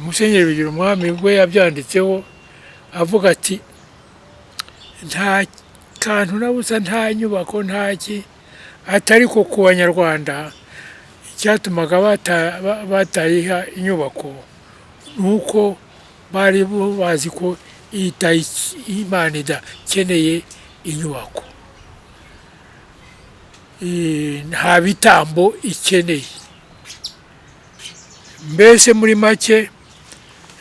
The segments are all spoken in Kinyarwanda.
Musenyeri Bigirumwami we yabyanditseho avuga ati nta kantu nabusa nta nyubako ntaki atari ko ku banyarwanda icyatumaga batayiha inyubako nuko bari bazi ko Imana idakeneye inyubako, nta bitambo ikeneye. Mbese muri make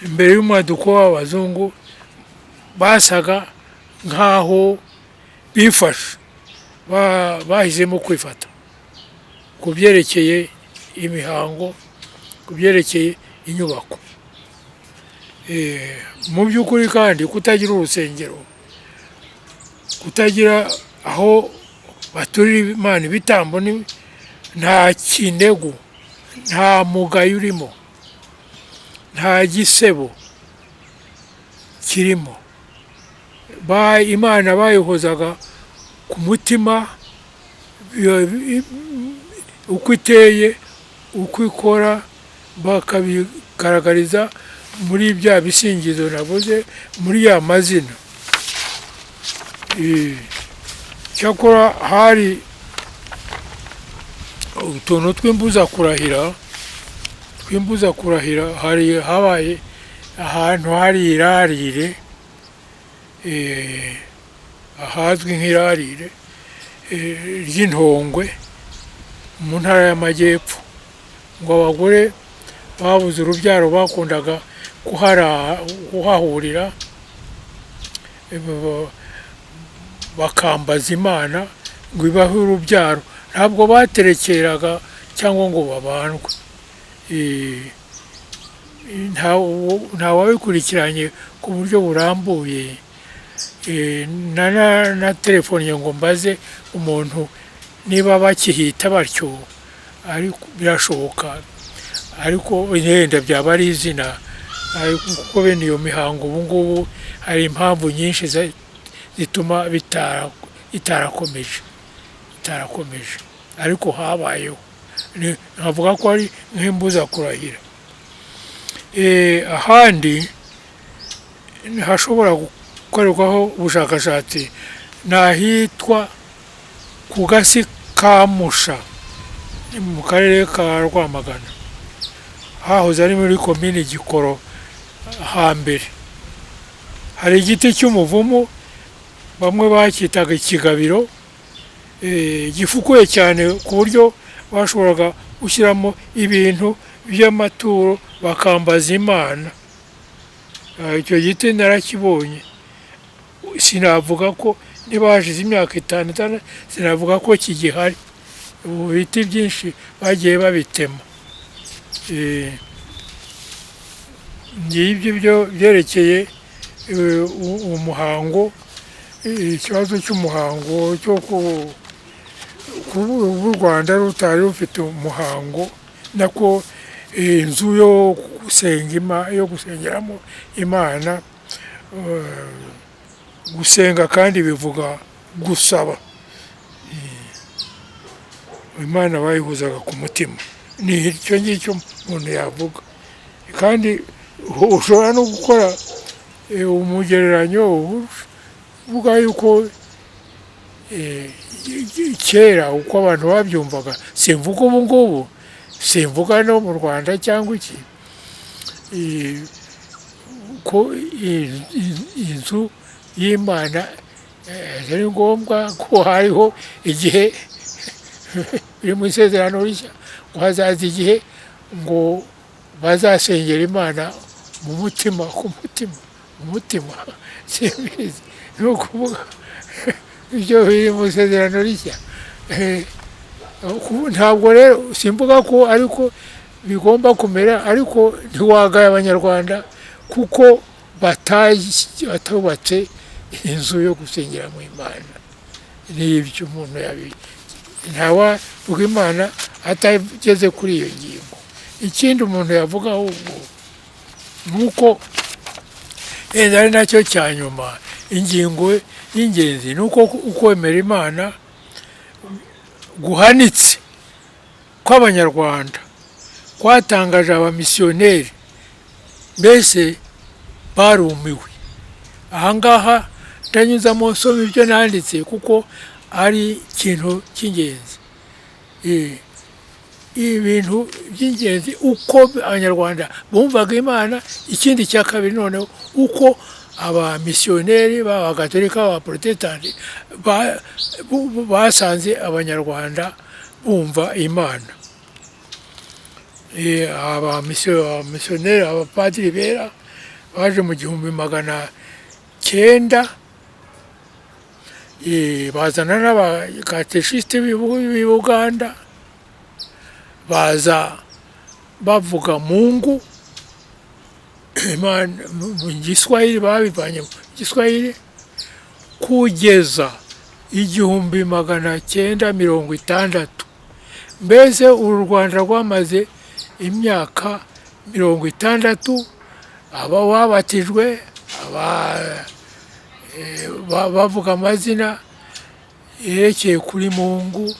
mbere y'umwaduko w'abazungu basaga nk'aho bifashe bahisemo kwifata ku byerekeye imihango, ku byerekeye inyubako. Mu by'ukuri kandi kutagira urusengero, kutagira aho baturira Imana ibitambo, nta kinegu, nta mugayo urimo, nta gisebo kirimo. Imana bayihozaga ku mutima, uko iteye, uko ikora, bakabigaragariza muri bya bisingizo navuze, muri ya mazina. Cyakora hari utuntu tw'imbuza kurahira, habaye ahantu hari irarire, ahazwi nk'irarire ry'Intongwe mu ntara y'Amajyepfo, ngo abagore babuze urubyaro bakundaga kuhahurira bakambaza Imana ngo ibahe urubyaro, ntabwo baterekeraga cyangwa ngo babandwe. Nta wabikurikiranye ku buryo burambuye, na telefone ngo mbaze umuntu niba bakihita batyo, ariko birashoboka, ariko yenda byaba ari izina, kuko bene iyo mihango ubu ngubu hari impamvu nyinshi zituma itarakomeje, ariko habayeho, nkavuga ko ari nk'imbuza kurahira. Ahandi hashobora gukorerwaho ubushakashatsi ni ahitwa ku Gasi ka Musha mu karere ka Rwamagana, hahoze ari muri komini Gikoro hambere. Hari igiti cy'umuvumu bamwe bacyitaga ikigabiro, gifukuye cyane ku buryo bashoboraga gushyiramo ibintu by'amaturo bakambaza Imana. Icyo giti narakibonye, sinavuga ko niba hashize imyaka 5 sinavuga ko kigihari. Ubu biti byinshi bagiye babitema. Ngibyo byerekeye umuhango, ikibazo cy'umuhango cyo u Rwanda rutari rufite umuhango, nako inzu yo gusengeramo Imana. Gusenga kandi bivuga gusaba, Imana bayihuzaga ku mutima. Ni icyo ngicyo umuntu yavuga, kandi ushobora no gukora umugereranyo uvuga yuko kera uko abantu babyumvaga, simvuga ubu ngubu, simvuga no mu Rwanda cyangwa iki, ko inzu y'Imana ari ngombwa ko hariho igihe biri mu isezerano rishya, ngo hazaza igihe ngo bazasengera Imana mu mutima, ku mutima, mu mutima. Simbizi, ni ukuvuga ibyo biri mu isezerano rishya. Ntabwo rero simvuga ko ariko bigomba kumera, ariko ntiwagaye Abanyarwanda kuko batubatse inzu yo gusengera mu Imana. N'ibyo umuntu ntawavuga Imana atageze kuri iyo ngingo. Ikindi umuntu yavuga ahubwo nuko ari nacyo cya nyuma, ingingo y'ingenzi nuko ukwemera Imana guhanitse kw'Abanyarwanda kwatangaje abamisiyoneri mbese barumiwe. Ahangaha ndanyuzamo nsoma ibyo nanditse kuko ari ikintu cy'ingenzi. Ibintu by'ingenzi uko abanyarwanda bumvaga Imana. Ikindi cya kabiri noneho uko abamisiyoneri b'abagatolika b'abaprotestanti basanze abanyarwanda bumva Imana. Abamisiyoneri abapadiri bera baje mu 1900 bazana n'abakateshisite b'i Buganda, baza bavuga Mungu Imana mu Giswahili, babivanye mu Giswahili kugeza 1960. Mbese uru Rwanda rwamaze imyaka 60 aba wabatijwe, bavuga amazina yerekeye kuri Mungu,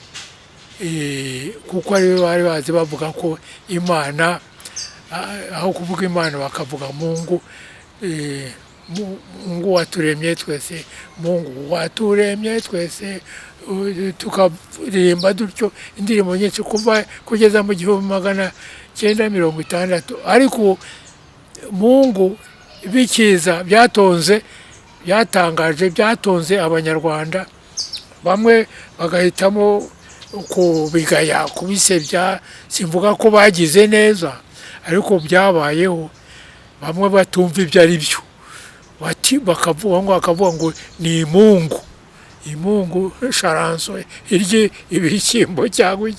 kuko ari bari bazi bavuga ko Imana, aho kuvuga Imana bakavuga Mungu. Mungu waturemye twese, Mungu waturemye twese, tukaririmba dutyo indirimbo nyinshi kuva kugeza mu 1960. Ariko Mungu bikiza byatonze abanyarwanda, bamwe bagahitamo kubigaya, kubisebya. Simvuga ko bagize neza, ariko byabayeho. Bamwe batumva ibyo ari byo, bakavuga ngo ni Mungu, Mungu sharanso irye ibishyimbo cyangwa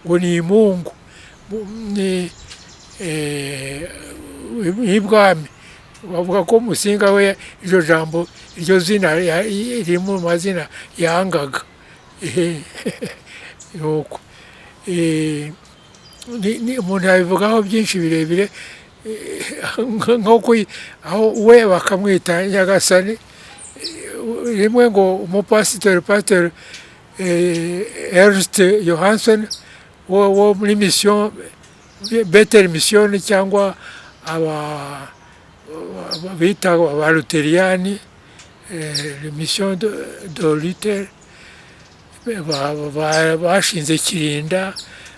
ngo ni Mungu. Ibwami bavuga ko Musinga we iryo jambo, iryo zina riri mu mazina yangaga. Nuko umuntu yabivugaho byinshi birebire, aho we bakamwita Nyagasani. Rimwe ngo umupasitori, Pastor Ernst Johansen wo muri mission Bethel Mission, cyangwa bita abaluteriyani, mission de Luther, bashinze Kirinda,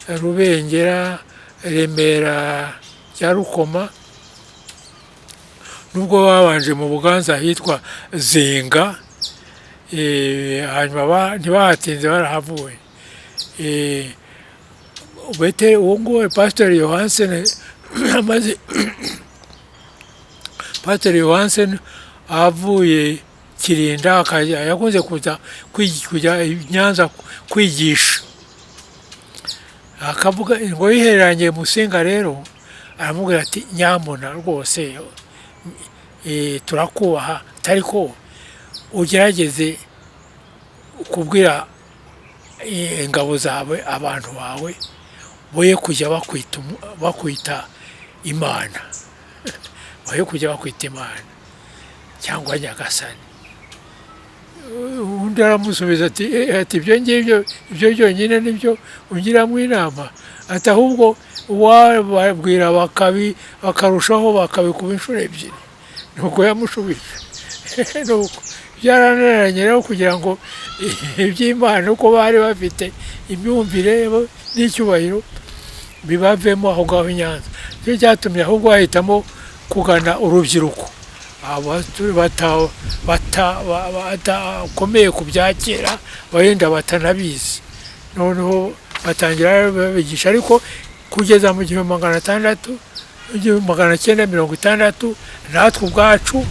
Rubengera, Remera cya Rukoma, nubwo babanje mu Buganza hitwa Zenga, hanyuma ntibahatinze barahavuye. Uwo nguwo Pastor Johansen amaze Pastor Johansen avuye Kirinda yakunze kujya Nyanza kwigisha, akavuga ngo yihereranye Musinga. Rero aramubwira ati nyamuna rwose turakubaha, ariko ugerageze kubwira ingabo zawe, abantu bawe, boye kujya bakwita Imana, boye kujya bakwita Imana cyangwa Nyagasani. Undi aramusubiza ati ibyo ngibyo byonyine nibyo ungiramo inama? Ati ahubwo wababwira bakarushaho bakabikuba inshuro ebyiri. Nuko yamushubije. Nuko byarananiranye rero kugira ngo iby'Imana uko bari bafite imyumvire n'icyubahiro bibavemo aho ngaho i Nyanza. Nicyo cyatumye ahubwo bahitamo kugana urubyiruko, batakomeye ku bya kera, wenda batanabizi. Noneho batangira babigisha, ariko kugeza mu 1960 natwe ubwacu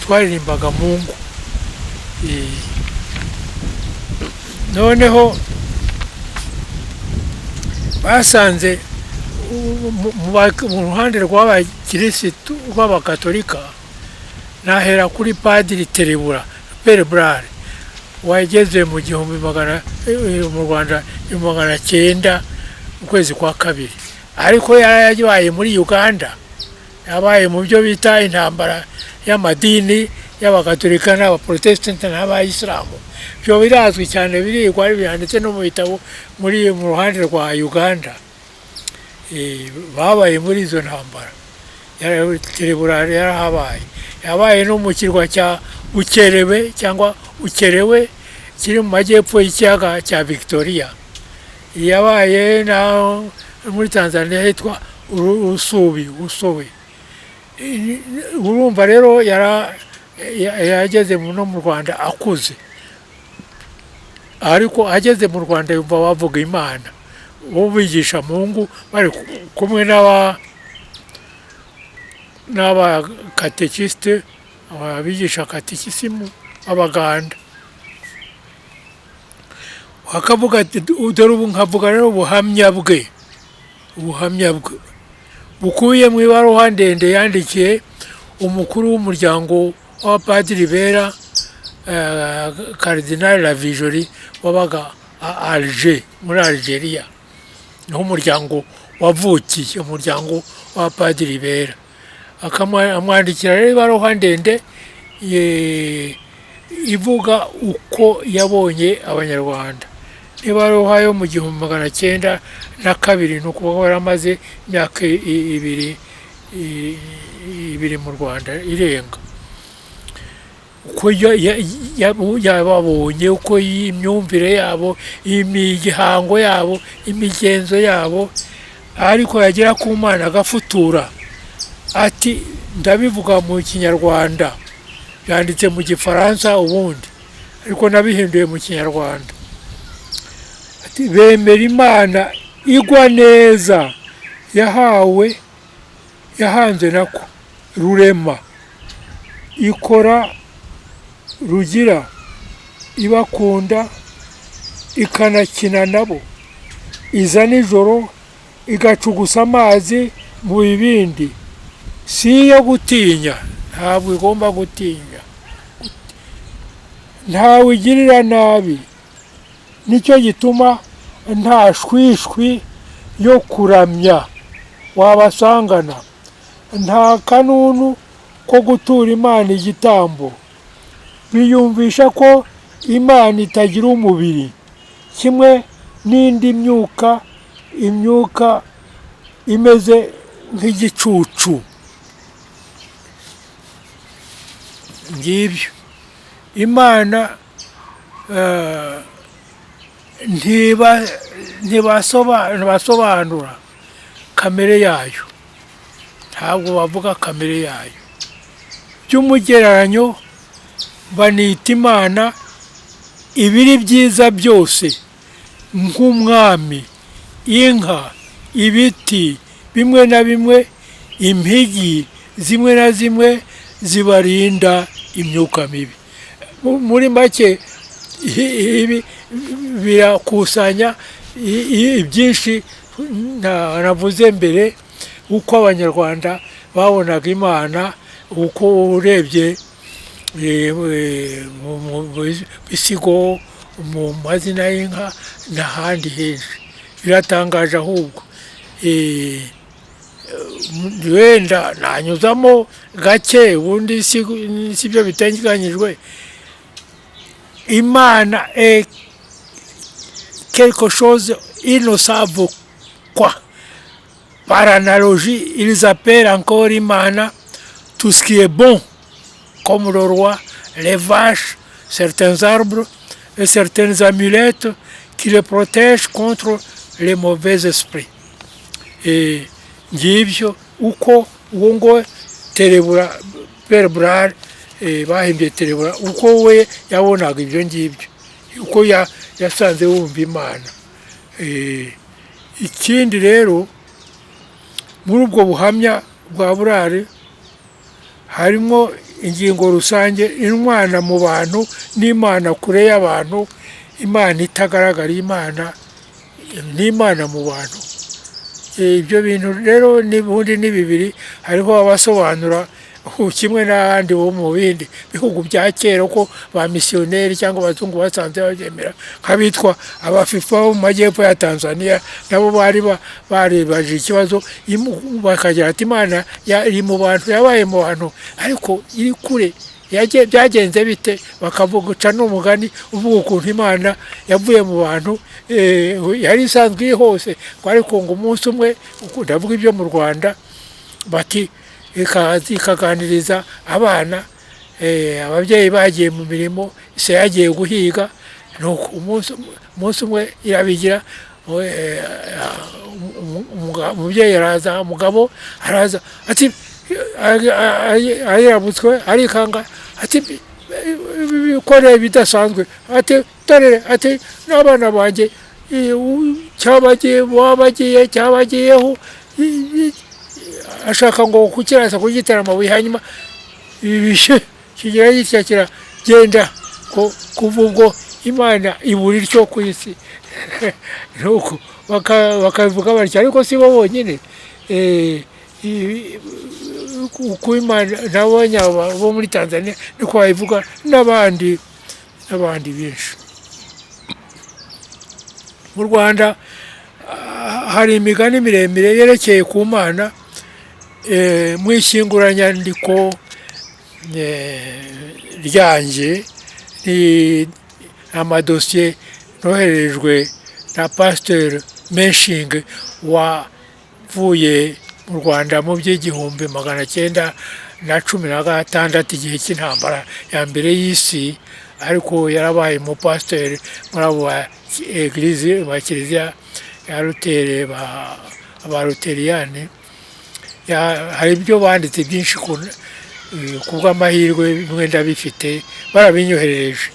twaririmbaga Mungu. Noneho basanze mu ruhande rw'abakirisitu rw'abakatolika, nahera kuri Padiri Terebura, Pere Brare, wageze mu Rwanda 1900 mu kwezi kwa kabiri. Ariko yabaye muri Uganda, yabaye mu byo bita intambara y'amadini y'abakatolika n'abaprotestanti n'abayisilamu. Byo birazwi cyane, birigwa byanditse no mu bitabo mu ruhande rwa Uganda. Babaye muri izo ntambara. tereburare yarahabaye, yabaye no mu kirwa cya Bukerewe cyangwa Ukerewe kiri mu majyepfo y'ikiyaga cya Victoria, yabaye na muri Tanzania hitwa Usowe. Urumva rero yageze no mu Rwanda akuze, ariko ageze mu Rwanda yumva bavuga Imana, bo bigisha Mungu bari kumwe n'abakatekisite, abigisha katekisimu b'Abaganda. Akavuga ati dore ubu nkavuga rero ubuhamya bwe bukubiye mu ibaruwa ndende yandikiye umukuru w'umuryango w'abapadiri bera, Cardinal Lavijori wabaga Alger muri Algeria, niho umuryango wavukiye, umuryango w'abapadiri bera. Akamwandikira rero ibaruwa ndende ivuga uko yabonye Abanyarwanda. Ibaruwa yo mu 1902, ni ukuvuga yaramaze imyaka ibiri mu Rwanda irenga. Uko yababonye, uko imyumvire yabo, imihango yabo, imigenzo yabo, ariko yagera ku Mana agafutura ati ndabivuga mu Kinyarwanda, byanditse mu Gifaransa ubundi, ariko nabihinduye mu Kinyarwanda. Ati bemera Imana igwa neza yahanze nako rurema, ikora rugira, ibakunda ikanakina nabo, iza nijoro igacugusa amazi mu bibindi, si iyo gutinya, ntabwo igomba gutinya, ntawe igirira nabi, nicyo gituma nta shwishwi yo kuramya wabasangana, nta kanunu ko gutura Imana igitambo, biyumvisha ko Imana itagira umubiri, kimwe n'indi imyuka imeze nk'igicucu. Ngibyo Imana ntibasobanura kamere yayo, ntabwo bavuga kamere yayo. By'umugereranyo banita Imana ibiri byiza byose, nk'umwami, inka, ibiti bimwe na bimwe, impigi zimwe na zimwe zibarinda imyuka mibi. Muri make birakusanya ibyinshi navuze mbere, uko Abanyarwanda babonaga Imana, uko urebye mu bisigo, mu mazina y'inka n'ahandi henshi, biratangaje. Ahubwo wenda nanyuzamo gake, ubundi si byo biteganyijwe. Imana est quelque chose, ils ne savent quoi. Par analogie, ils appellent encore Imana tout ce qui est bon, comme le roi, les vaches, certains arbres et certaines amulettes qui les protègent contre les mauvais esprits. Et ngibyo uko uwo ngo Tereburare bahimbye Terebura, uko we yabonaga ibyo ngibyo, uko yasanze wumva Imana. Ikindi rero muri ubwo buhamya bwa Burare harimo ingingo rusange, Imana mu bantu n'Imana kure y'abantu, Imana itagaragara, Imana n'Imana mu bantu. Ibyo bintu rero n'ubundi ni bibiri. Hariho abasobanura kimwe n'ahandi bo mu bindi bihugu bya kera, ko ba misiyoneri cyangwa abazungu basanze babyemera, nk'abitwa abafifa bo mu majyepfo ya Tanzania, nabo barebaje ikibazo bakagira ati Imana iri mu bantu, yabaye mu bantu ariko iri kure, byagenze bite? Bakavuga uca n'umugani uvuga ukuntu Imana yavuye mu bantu, yari isanzwe iri hose, ariko ngo umunsi umwe, ndavuga ibyo mu Rwanda, bati ikaganiriza abana. Ababyeyi bagiye mu mirimo, se yagiye guhiga, nuko umunsi umwe irabigira, umubyeyi araza, umugabo araza ati ayirabutswe arikanga ati bikoreye bidasanzwe, ati dore ati n'abana banjye cyabagiyeho, ashaka ngo kukirasa kugitera amabuye, hanyuma kigira gitya kiragenda. Kuva ubwo Imana ibura ityo ku isi. Nuko bakabivuga batyo, ariko si bo bonyine. Ku Imana nabonye bo muri Tanzania niko babivuga, n'abandi benshi. Mu Rwanda hari imigani miremire yerekeye ku Mana. Mu ishyinguranyandiko ryanjye ni amadosiye noherejwe na Pasteur Menshinge wavuye mu Rwanda mu by'1916, igihe cy'intambara ya mbere y'isi, ariko yarabaye umupasiteri muri abo ba kiliziya ya Lutere, ba Luteriyani. Hari ibyo banditse byinshi ku bw'amahirwe, bimwe ndabifite, barabinyoherereje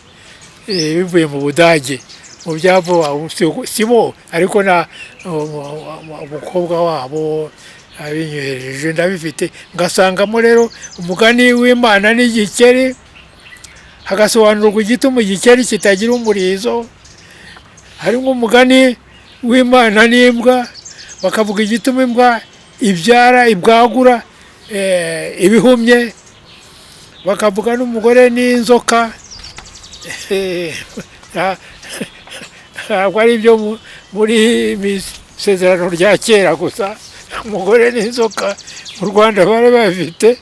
bivuye mu Budage, mu byava sibo, ariko na umukobwa wabo abinyoherereje ndabifite. Ngasangamo rero umugani w'Imana n'igikeri, hagasobanurwa igituma igikeri kitagira umurizo. Harimo umugani w'Imana n'imbwa, bakavuga igituma imbwa ibwagura ibihumye, bakavuga n'umugore n'inzoka. Ntabwo ari ibyo muri isezerano rya kera gusa, umugore n'inzoka mu Rwanda bari bafite,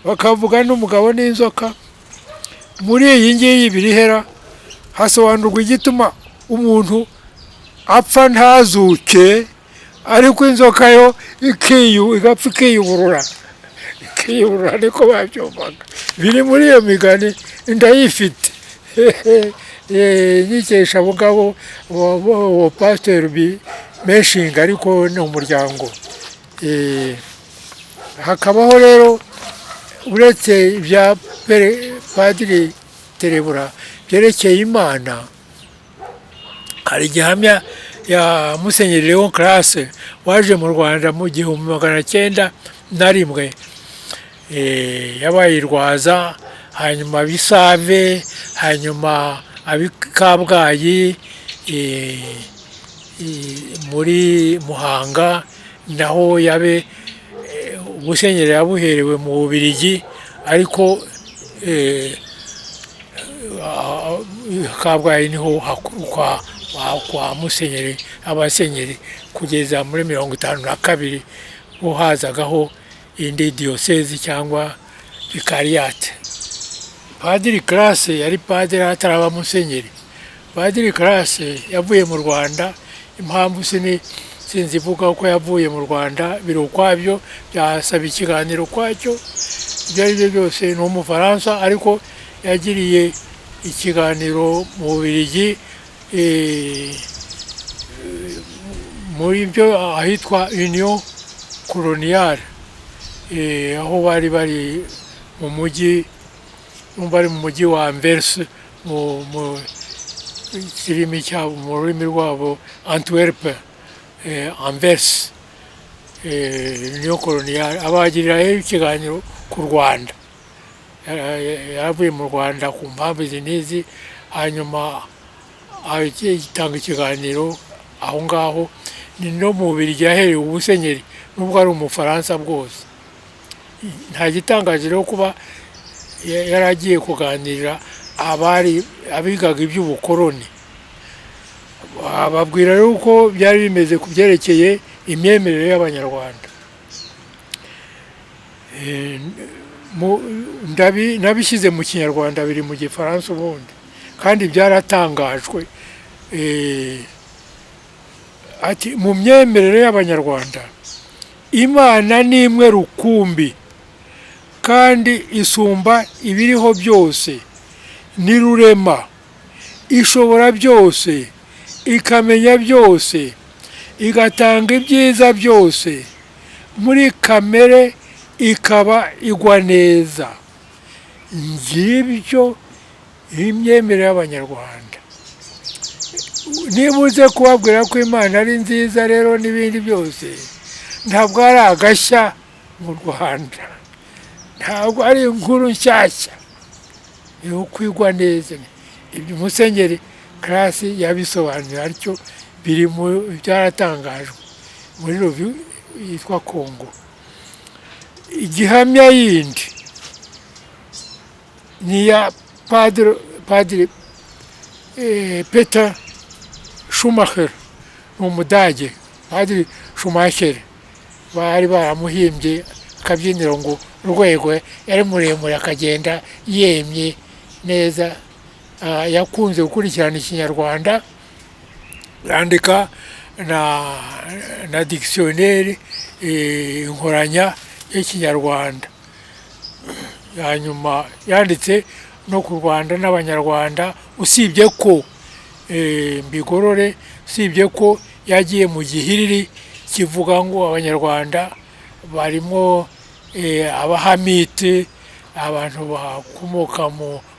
bakavuga n'umugabo n'inzoka. Muri iyi ngiyi birihera hasobanurwa igituma umuntu apfa ntazuke, ariko inzoka yo igapfa ikiyuburura, niko babyumvaga. Biri muri iyo migani ndayifite. Nyikesha mugabo wa Pasteur Menshinge, ariko ni umuryango. Hakabaho rero, uretse ibya Padiri Terebura byerekeye Imana, hari igihamya ya Musenyeri Léon Classe waje mu Rwanda mu 1901. Yabaye Rwaza, hanyuma ab'Isave, hanyuma ab'i Kabgayi, muri Muhanga naho yabe Musenyeri yabuherewe mu Bubiligi, ariko Kabgayi niho hakuru kwa Musenyeri, abasenyeri, kugeza muri 1952 ho hazagaho indi diyosezi cyangwa vikariyate. Padiri Classe yari padiri ataraba musenyeri. Padiri Classe yavuye mu Rwanda, impamvu sinzivuga ko yavuye mu Rwanda, biri ukwabyo, byasaba ikiganiro kwacyo. Ibyo ari byo byose ni Umufaransa, ariko yagiriye ikiganiro mu Bubiligi, muri byo ahitwa Union Coloniale, aho bari mu mujyi wa Anvers, mu kirimi cyabo, mu rurimi rwabo Antwerp, Anvers. Union Coloniale abagiriraho ikiganiro ku Rwanda. Yaravuye mu Rwanda ku mpamvu izi n'izi, hanyuma agitanga ikiganiro aho ngaho. Ni no mu Bubiligi yahereye ubusenyeri, nubwo ari Umufaransa bwose. Nta gitangaje rero kuba yaragiye kuganirira abigaga iby'ubukoroni. Babwira rero uko byari bimeze ku byerekeye imyemerere y'Abanyarwanda. Nabishyize mu Kinyarwanda, biri mu Gifaransa ubundi, kandi byaratangajwe. Ati mu myemerere y'Abanyarwanda, Imana ni imwe rukumbi, kandi isumba ibiriho byose, ni rurema, ishobora byose, ikamenya byose, igatanga ibyiza byose, muri kamere ikaba igwa neza. Ngibyo imyemerere y'Abanyarwanda. Niba uze kubabwira ko Imana ari nziza rero n'ibindi byose, ntabwo ari agashya mu Rwanda, ntabwo ari inkuru nshyashya, yo kwigwa neza. Ibyo Musenyeri Classe yabisobanuye atyo, biri mu byaratangajwe muri review yitwa Kongo. Igihamya yindi ni ya Padiri Peter Schumacher, Umudage. Padiri Schumacher bari baramuhimbye akabyiniro ngo urwego, yari muremure akagenda yemye neza. Yakunze gukurikirana Ikinyarwanda, yandika na dictionnaire inkoranya y'Ikinyarwanda. Hanyuma yanditse no ku Rwanda n'Abanyarwanda, usibye ko mbigorore, usibye ko yagiye mu gihiriri kivuga ngo Abanyarwanda barimo Abahamite, abantu bakomoka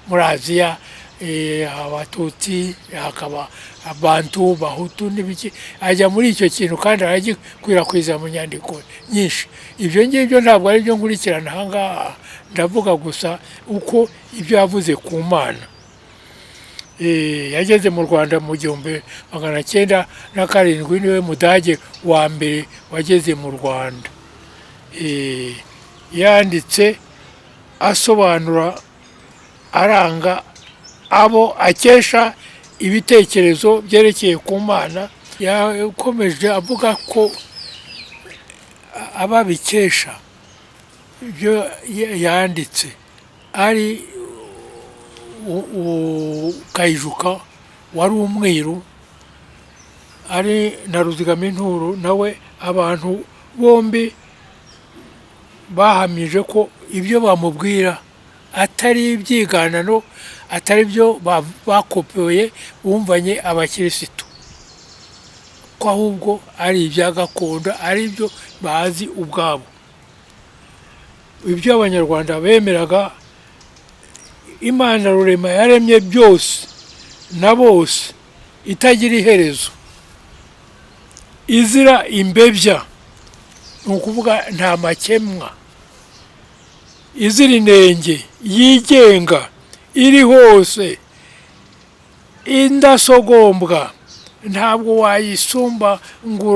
muri Aziya, Abatutsi, hakaba Abantu, Bahutu n'ibiki. Ajya muri icyo kintu kandi aragikwirakwiza mu nyandiko nyinshi. Ibyo ngibyo ntabwo ari byo nkurikirana aha ngaha, ndavuga gusa uko ibyo yavuze ku Mana. Yageze mu Rwanda mu 1907, niwe Mudage wa mbere wageze mu Rwanda. Yanditse asobanura, aranga abo akesha ibitekerezo byerekeye ku Mana. Yakomeje avuga ko ababikesha ibyo yanditse ari Kayijuka wari umwiru, ari na Ruzigaminturo nawe. Abantu bombi bahamije ko ibyo bamubwira atari ibyiganano, atari byo bakopoye bumvanye abakirisitu, ko ahubwo ari ibya gakondo, ari byo bazi ubwabo. Ibyo Abanyarwanda bemeraga, Imana rurema yaremye byose na bose, itagira iherezo, izira imbebya, ni ukuvuga nta makemwa, izira inenge, yigenga, iri hose, indasogombwa, ntabwo wayisumba ngo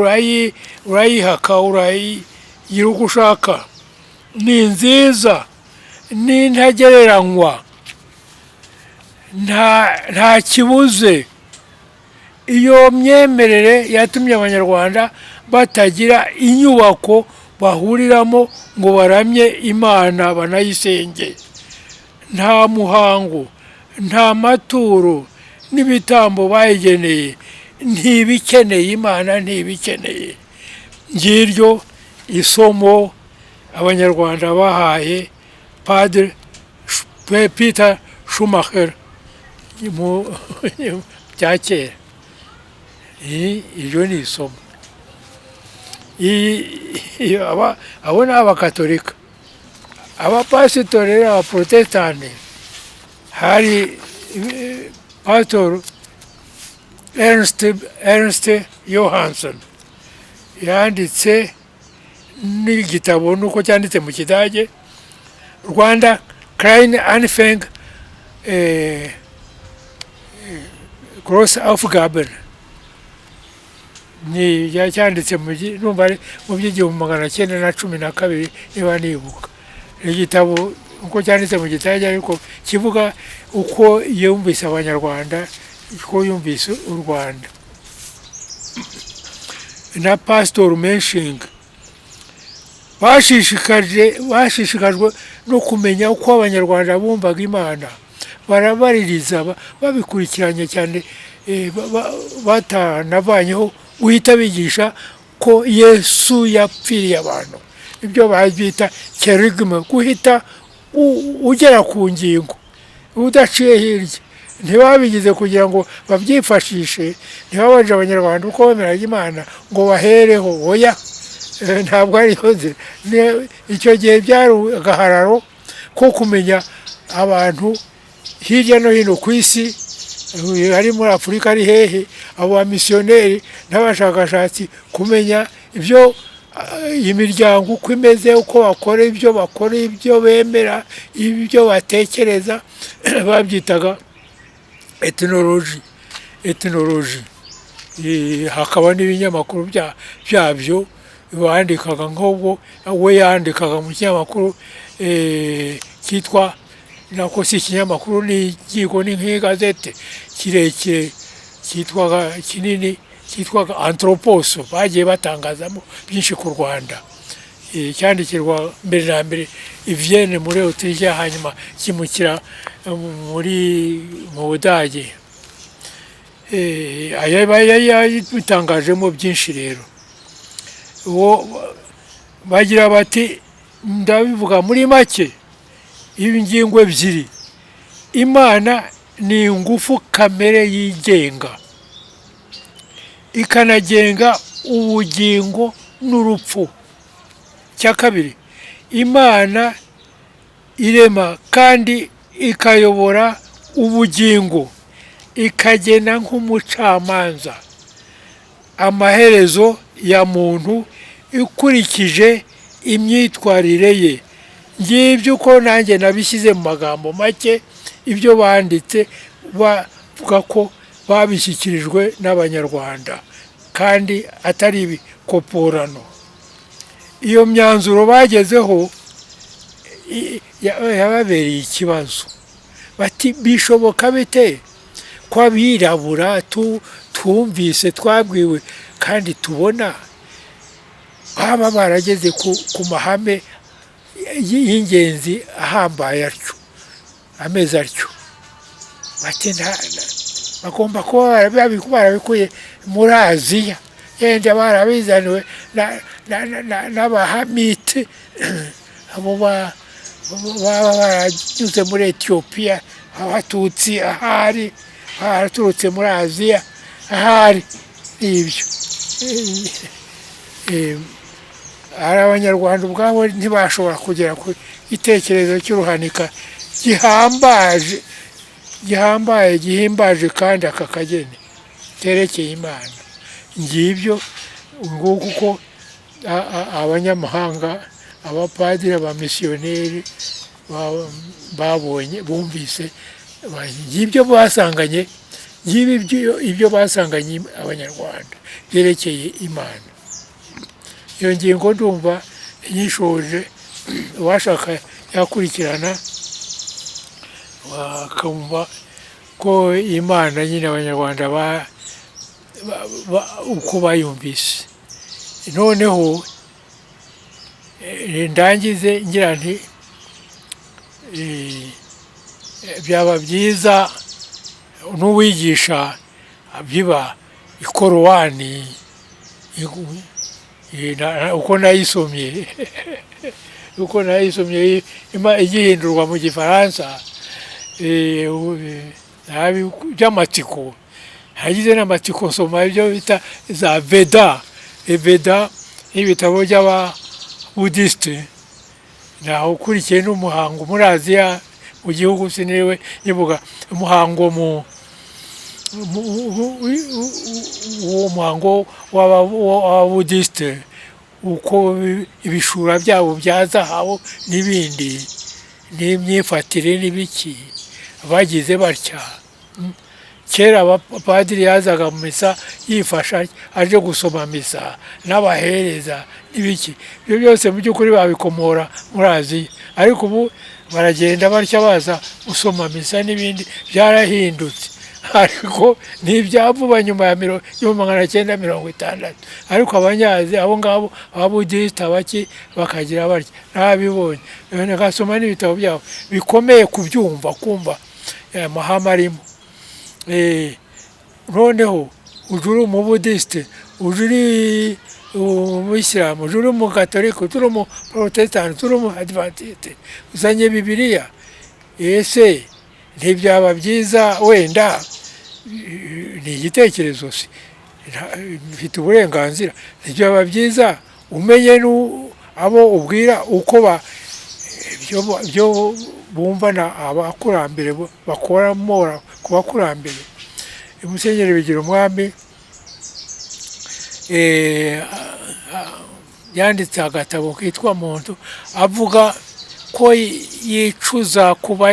urayihaka, urayigira uko ushaka. Ni nziza, ni ntagereranywa, nta kibuze. Iyo myemerere yatumye Abanyarwanda batagira inyubako bahuriramo ngo baramye Imana banayisenge. Nta muhango, nta maturo n'ibitambo bayigeneye, ntibikeneye Imana, ntibikeneye. Ngiryo isomo Abanyarwanda bahaye Padiri Peter Schumacher mu bya kera. Iryo ni isomo. Abo ni Abakatolika. Abapasitori, Abaprotestani, hari Pastor Ernst Johansson yanditse n'igitabo, nuko cyanditse mu Kidage, Rwanda Kleine Anfang Grosse Aufgaben. Ni yacyanditse mu by'1912 niba nibuka. Igitabo uko cyanditse mu Kidage, ariko kivuga uko yumvise Abanyarwanda, uko yumvise u Rwanda. Na Pastor Menshing bashishikajwe no kumenya uko Abanyarwanda bumvaga Imana, barabaririza babikurikiranye cyane, batanavanyeho guhita bigisha ko Yesu yapfiriye abantu, ibyo babyita kerigme, guhita ugera ku ngingo udaciye hirya. Ntibabigize kugira ngo babyifashishe, ntibabaje abanyarwanda uko bemeraga Imana ngo bahereho, oya, ntabwo ariyo nzira. Icyo gihe byari agahararo ko kumenya abantu hirya no hino ku isi, ari muri Afurika ari hehe, abo bamisiyoneri n'abashakashatsi, kumenya ibyo imiryango uko imeze, uko bakora ibyo bemera, ibyo batekereza. Babyitaga etinoloji. Hakaba n'ibinyamakuru byabyo bandikaga, nk'ubwo we yandikaga mu kinyamakuru cyitwa, nako si ikinyamakuru, n'inkiko, ni nk'igazete kirekire kinini cyitwaga Anthropos, bagiye batangazamo byinshi ku Rwanda. Cyandikirwa mbere na mbere i Vienne muri Autriche, hanyuma kimukira mu Budage. Bitangajemo byinshi rero. Bagira bati, ndabivuga muri make, ingingo ebyiri: Imana ni ingufu kamere yigenga, ikanagenga ubugingo n'urupfu. Cya kabiri, Imana irema kandi ikayobora ubugingo, ikagena nk'umucamanza amaherezo ya muntu ikurikije imyitwarire ye. Ngibyo uko nanjye nabishyize mu magambo make, ibyo banditse bavuga ko babishyikirijwe n'Abanyarwanda kandi atari ibikoporano. Iyo myanzuro bagezeho yababereye ikibazo. Bati, bishoboka bite ko abirabura twumvise, twabwiwe kandi tubona baba barageze ku mahame y'ingenzi ahambaye atyo, ameze atyo? Bati, bagomba kuba barabikuye muri Aziya, yenda barabizaniwe n'Abahamite, abo baba baranyuze muri Etiyopiya, Abatutsi, ahari baraturutse muri Aziya, ahari ibyo. Hari Abanyarwanda ubwabo ntibashobora kugera ku gitekerezo cy'uruhanika gihimbaje kandi aka kageni kerekeye Imana. Ngibyo nguko uko abanyamahanga, abapadiri, abamisiyoneri babonye, bumvise, ngibyo basanganye, ibyo basanganye Abanyarwanda byerekeye Imana. Iyo ngingo ndumva nyishoje, uwashaka yakurikirana bakumva ko Imana nyine Abanyarwanda uko bayumvise. Noneho ndangize ngira nti, byaba byiza n'uwigisha biba ikorowani uko nayisomye igihindurwa mu Gifaransa, by'amatsiko. Hagize n'amatsiko nsoma ibyo bita za Veda, nk'ibitabo by'Ababudisite. Naho ukurikiye n'umuhango muri Aziya, mu gihugu siniriwe nyivuga umuhango, uwo muhango w'Ababudisite, uko ibishura byabo bya zahabu n'ibindi, n'imyifatire n'ibiki bagize batya. Kera abapadiri yazaga mu misa yifasha, aje gusoma misa n'abahereza n'ibiki, ibyo byose mu by'ukuri babikomora muri Aziya. Ariko ubu baragenda batya baza gusoma misa n'ibindi, byarahindutse. Ariko n'ibyavuba nyuma ya 1960. Ariko Abanyazi abo ngabo Ababudisite abaki bakagira batya, nabibonye nagasoma n'ibitabo byabo bikomeye kubyumva, kumva amahame arimo. Noneho ujuri Umubudisite, ujuri umuyisilamu uri umugatolika turi umuporotesitanti turi umuadivantisite uzanye bibiliya ese ntibyaba byiza wenda ni igitekerezo si mfite uburenganzira ntibyaba byiza umenye abo ubwira uko byo bumva na abakurambere bakora mora ku bakurambere. Musenyeri Bigirumwami yanditse agatabo kitwa Muntu avuga ko yicuza kuba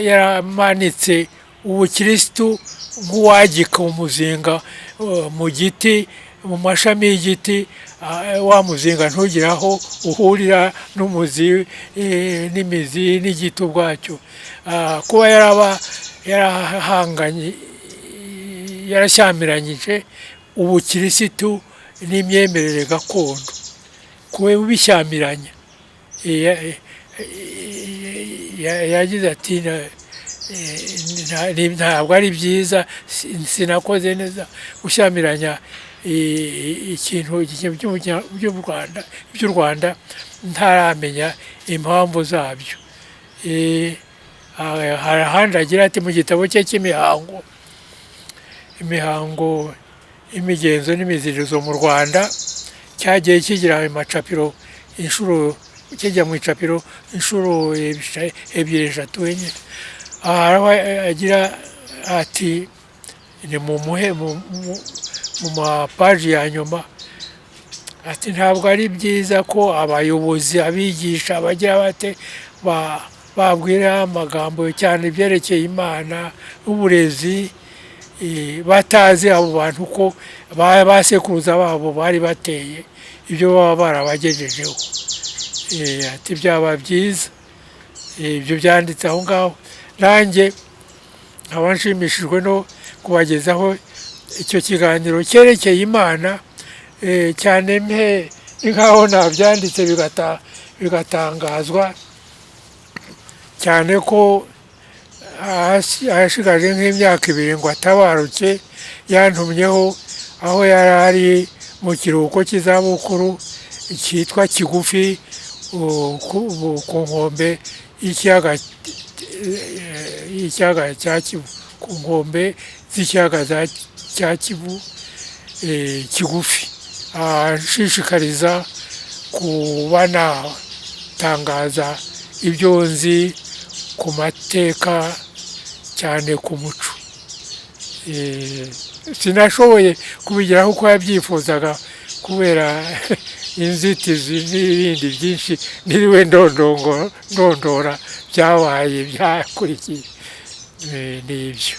yaramanitse ubukirisitu nk'uwagika umuzinga mu giti mu mashami y'igiti wa muzinga ntugire aho uhurira n'umuzi n'imizi n'igiti ubwacyo. Kuba yarahanganye yarashyamiranyije ubukirisitu n'imyemerere gakondo kuba ubishyamiranya yagize ati ntabwo ari byiza sinakoze neza gushyamiranya ikintu by'u Rwanda ntaramenya impamvu zabyo. Hari ahandi agira ati mu gitabo cye cy'imihango imigenzo n'imiziririzo mu Rwanda cyagiye kigira amacapiro inshuro kijya mu icapiro inshuro ebyiri eshatu enye. Agira ati ni mu mapaji ya nyuma ati ntabwo ari byiza ko abayobozi abigisha bagira bate babwira amagambo cyane ibyerekeye Imana n'uburezi batazi abo bantu ko basekuruza babo bari bateye ibyo baba barabagejejeho. Ati byaba byiza ibyo byanditse aho ngaho. Nanjye nkaba nshimishijwe no kubagezaho icyo kiganiro cyerekeye Imana cyane nk'aho nabyanditse bigatangazwa cyane ko ahashigaje nk'imyaka 2 ngo atabarutse yantumyeho aho yari ari mu kiruhuko cy'izabukuru cyitwa Kigufi ku nkombe y'ikiyaga cya Kivu ku nkombe z'ikiyaga cya Kivu Kigufi. Nshishikariza kuba natangaza ibyo nzi ku mateka cyane ku muco. Sinashoboye kubigeraho uko yabyifuzaga kubera inzitizi n'ibindi byinshi niriwe ndondora byabaye byakurikiye n'ibyo.